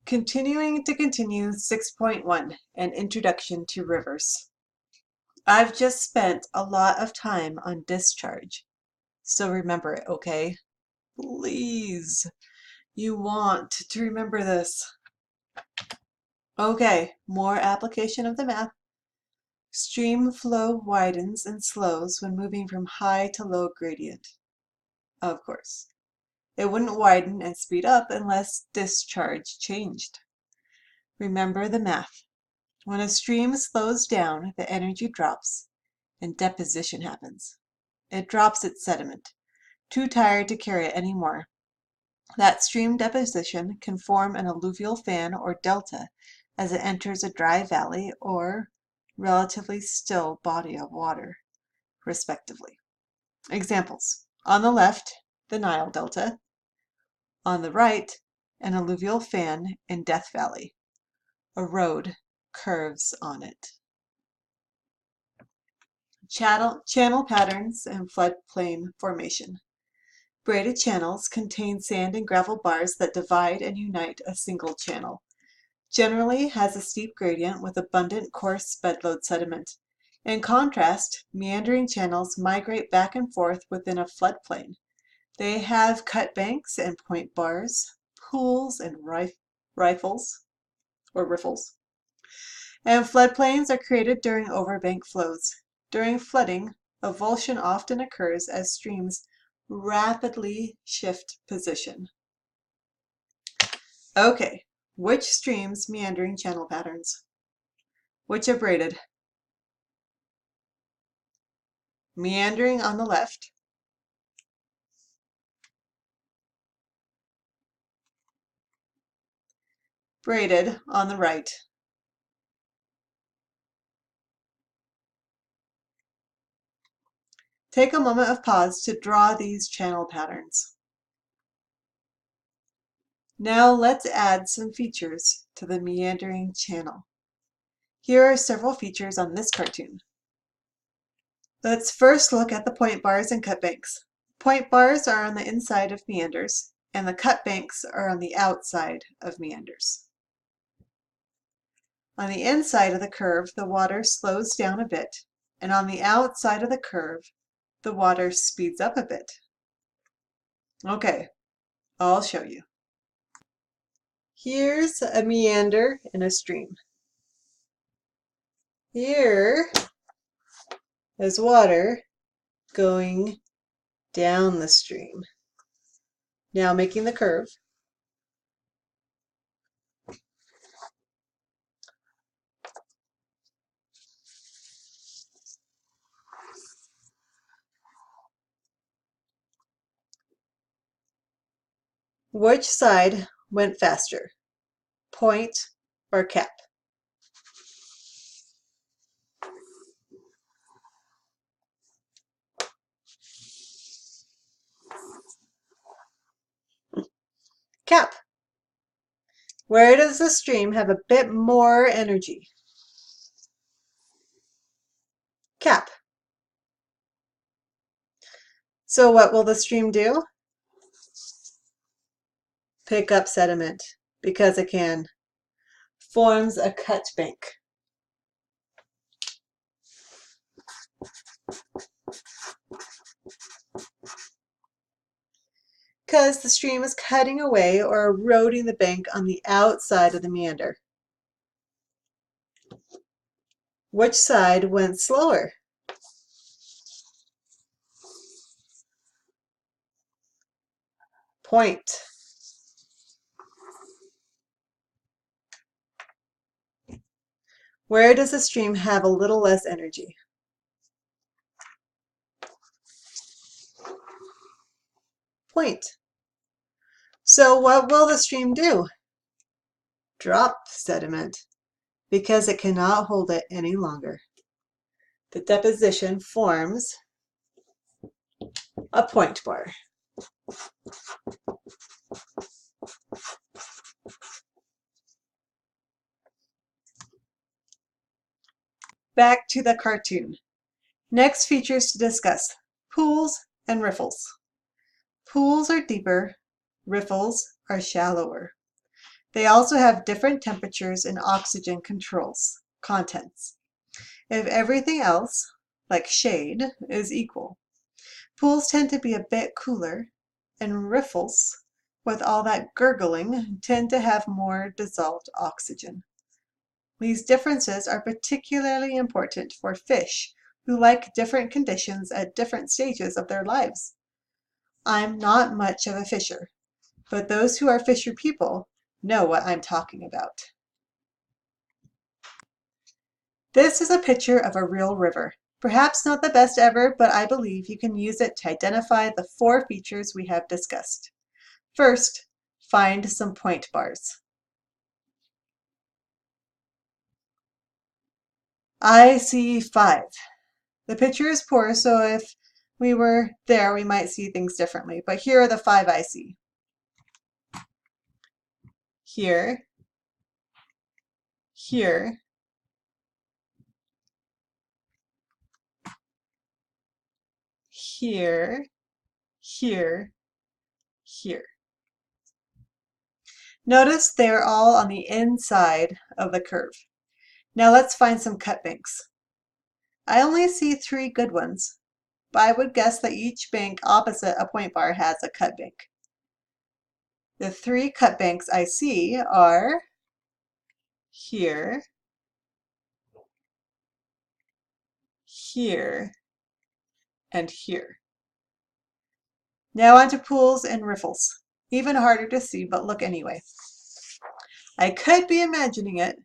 Continuing to continue 6.1, an introduction to rivers. I've just spent a lot of time on discharge, so remember it, okay? Please, you want to remember this. Okay, more application of the math. Stream flow widens and slows when moving from high to low gradient. Of course. It wouldn't widen and speed up unless discharge changed. Remember the math. When a stream slows down, the energy drops and deposition happens. It drops its sediment, too tired to carry it anymore. That stream deposition can form an alluvial fan or delta as it enters a dry valley or relatively still body of water, respectively. Examples. On the left, the Nile Delta. On the right, an alluvial fan in Death Valley. A road curves on it. Channel patterns and floodplain formation. Braided channels contain sand and gravel bars that divide and unite a single channel. Generally has a steep gradient with abundant coarse bedload sediment. In contrast, meandering channels migrate back and forth within a floodplain. They have cut banks and point bars, pools and riffles. And floodplains are created during overbank flows. During flooding, avulsion often occurs as streams rapidly shift position. Okay, which streams meandering channel patterns? Which are braided? Meandering on the left. Braided on the right. Take a moment of pause to draw these channel patterns. Now let's add some features to the meandering channel. Here are several features on this cartoon. Let's first look at the point bars and cut banks. Point bars are on the inside of meanders, and the cut banks are on the outside of meanders. On the inside of the curve, the water slows down a bit, and on the outside of the curve, the water speeds up a bit. Okay, I'll show you. Here's a meander in a stream. Here is water going down the stream. Now making the curve. Which side went faster, point or cap? Cap. Where does the stream have a bit more energy? Cap. So what will the stream do? Pick up sediment because it can. Forms a cut bank. Because the stream is cutting away or eroding the bank on the outside of the meander. Which side went slower? Point. Where does the stream have a little less energy? Point. So what will the stream do? Drop sediment because it cannot hold it any longer. The deposition forms a point bar. Back to the cartoon. Next features to discuss: pools and riffles. Pools are deeper, riffles are shallower. They also have different temperatures and oxygen contents. If everything else, like shade, is equal, pools tend to be a bit cooler, and riffles, with all that gurgling, tend to have more dissolved oxygen. These differences are particularly important for fish who like different conditions at different stages of their lives. I'm not much of a fisher, but those who are fisher people know what I'm talking about. This is a picture of a real river. Perhaps not the best ever, but I believe you can use it to identify the 4 features we have discussed. First, find some point bars. I see 5. The picture is poor, so if we were there, we might see things differently. But here are the 5 I see. Here, here, here, here, here. Notice they're all on the inside of the curve. Now let's find some cut banks. I only see 3 good ones, but I would guess that each bank opposite a point bar has a cut bank. The 3 cut banks I see are here, here, and here. Now onto pools and riffles. Even harder to see, but look anyway. I could be imagining it,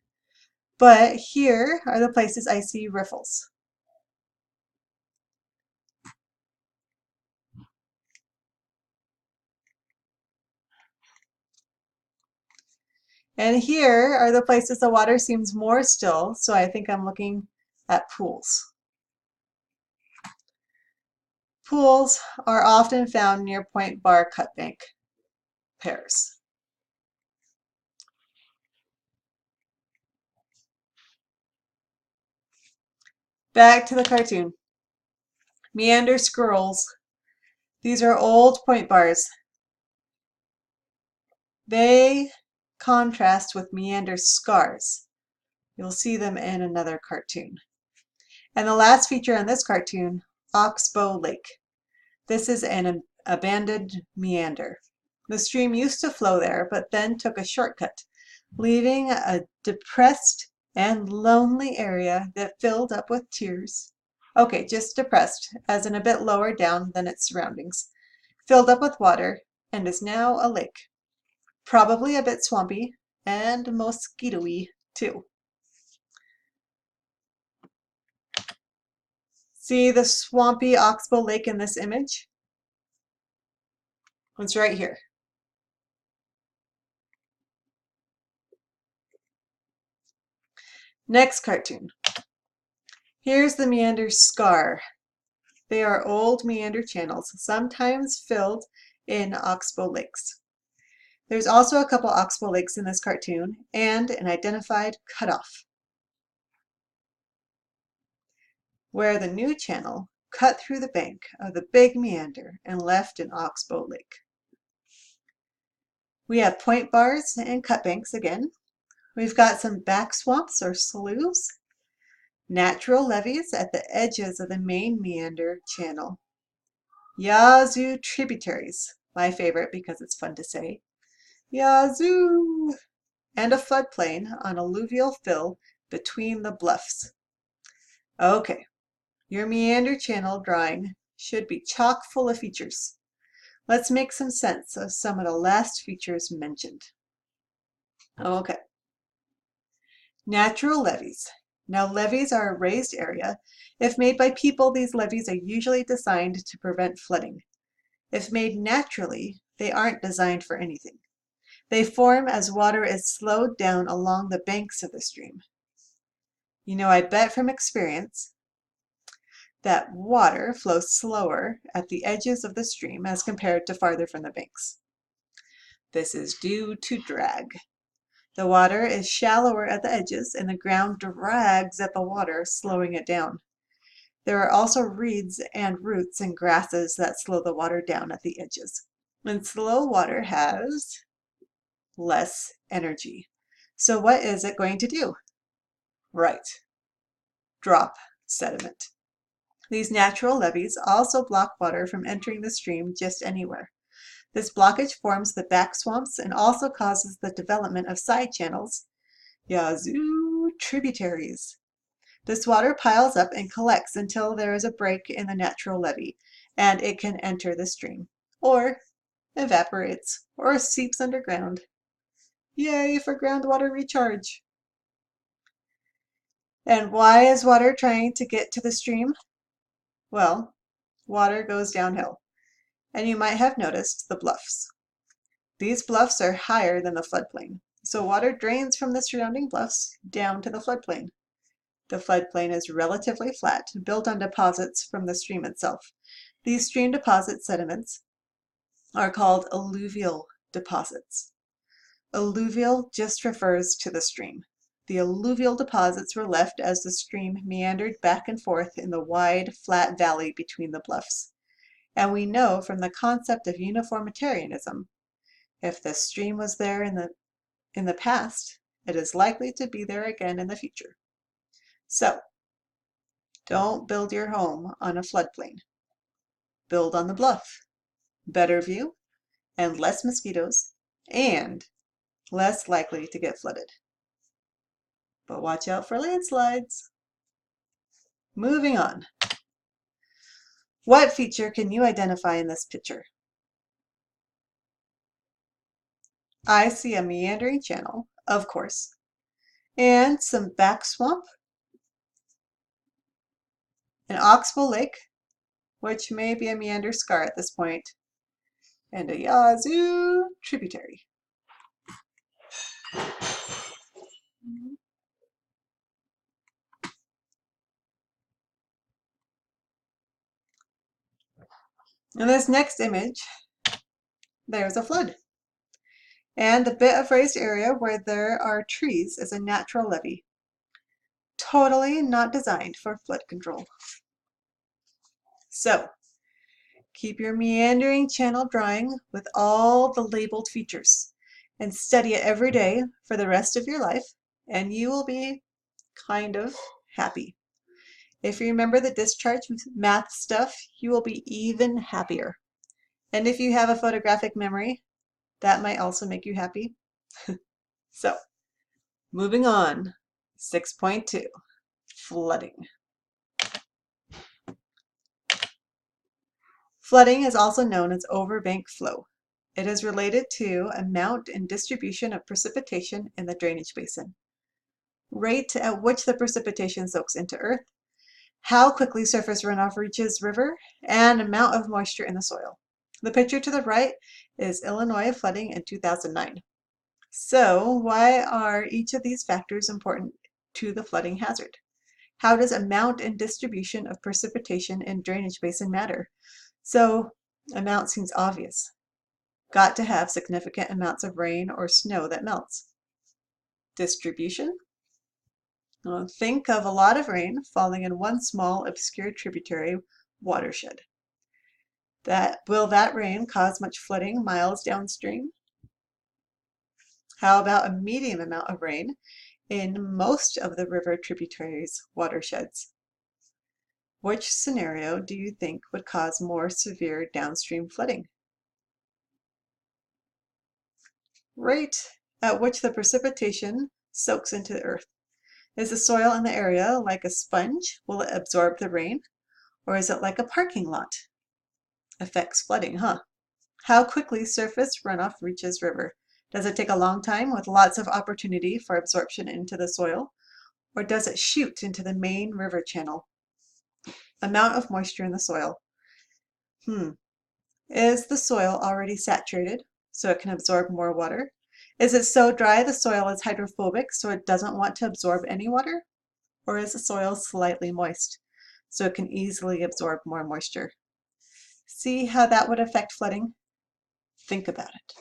but here are the places I see riffles. And here are the places the water seems more still, so I think I'm looking at pools. Pools are often found near point bar cut bank pairs. Back to the cartoon. Meander scrolls. These are old point bars. They contrast with meander scars. You'll see them in another cartoon. And the last feature on this cartoon, Oxbow Lake. This is an abandoned meander. The stream used to flow there, but then took a shortcut, leaving a depressed and lonely area that filled up with tears. Okay, just depressed, as in a bit lower down than its surroundings. Filled up with water, and is now a lake. Probably a bit swampy and mosquito-y too. See the swampy Oxbow Lake in this image? It's right here. Next cartoon. Here's the meander scar. They are old meander channels, sometimes filled in oxbow lakes. There's also a couple oxbow lakes in this cartoon and an identified cutoff, where the new channel cut through the bank of the big meander and left an oxbow lake. We have point bars and cut banks again. We've got some back swamps or sloughs, natural levees at the edges of the main meander channel, Yazoo tributaries, my favorite because it's fun to say, Yazoo, and a floodplain on alluvial fill between the bluffs. Okay, your meander channel drawing should be chock full of features. Let's make some sense of some of the last features mentioned. Okay. Natural levees. Now levees are a raised area. If made by people, these levees are usually designed to prevent flooding. If made naturally, they aren't designed for anything. They form as water is slowed down along the banks of the stream. You know, I bet from experience that water flows slower at the edges of the stream as compared to farther from the banks. This is due to drag. The water is shallower at the edges and the ground drags at the water, slowing it down. There are also reeds and roots and grasses that slow the water down at the edges. And slow water has less energy. So what is it going to do? Right, drop sediment. These natural levees also block water from entering the stream just anywhere. This blockage forms the back swamps and also causes the development of side channels, yazoo tributaries. This water piles up and collects until there is a break in the natural levee, and it can enter the stream, or evaporates, or seeps underground. Yay for groundwater recharge! And why is water trying to get to the stream? Well, water goes downhill, and you might have noticed the bluffs. These bluffs are higher than the floodplain, so water drains from the surrounding bluffs down to the floodplain. The floodplain is relatively flat, built on deposits from the stream itself. These stream deposit sediments are called alluvial deposits. Alluvial just refers to the stream. The alluvial deposits were left as the stream meandered back and forth in the wide, flat valley between the bluffs. And we know from the concept of uniformitarianism, if the stream was there in the past, it is likely to be there again in the future. So, don't build your home on a floodplain. Build on the bluff. Better view, and less mosquitoes, and less likely to get flooded. But watch out for landslides. Moving on. What feature can you identify in this picture? I see a meandering channel, of course, and some back swamp, an oxbow lake, which may be a meander scar at this point, and a yazoo tributary. In this next image, there's a flood. And the bit of raised area where there are trees is a natural levee. Totally not designed for flood control. So, keep your meandering channel drawing with all the labeled features and study it every day for the rest of your life, and you will be kind of happy. If you remember the discharge math stuff, you will be even happier. And if you have a photographic memory, that might also make you happy. So, moving on, 6.2, flooding. Flooding is also known as overbank flow. It is related to amount and distribution of precipitation in the drainage basin, rate at which the precipitation soaks into earth, how quickly surface runoff reaches river, and amount of moisture in the soil. The picture to the right is Illinois flooding in 2009. So, why are each of these factors important to the flooding hazard? How does amount and distribution of precipitation in drainage basin matter? So, amount seems obvious. Got to have significant amounts of rain or snow that melts. Distribution? Well, think of a lot of rain falling in one small, obscure tributary watershed. Will that rain cause much flooding miles downstream? How about a medium amount of rain in most of the river tributaries' watersheds? Which scenario do you think would cause more severe downstream flooding? Rate at which the precipitation soaks into the earth. Is the soil in the area like a sponge? Will it absorb the rain? Or is it like a parking lot? Affects flooding, huh? How quickly surface runoff reaches river. Does it take a long time with lots of opportunity for absorption into the soil? Or does it shoot into the main river channel? Amount of moisture in the soil. Is the soil already saturated so it can absorb more water? Is it so dry the soil is hydrophobic so it doesn't want to absorb any water? Or is the soil slightly moist so it can easily absorb more moisture? See how that would affect flooding? Think about it.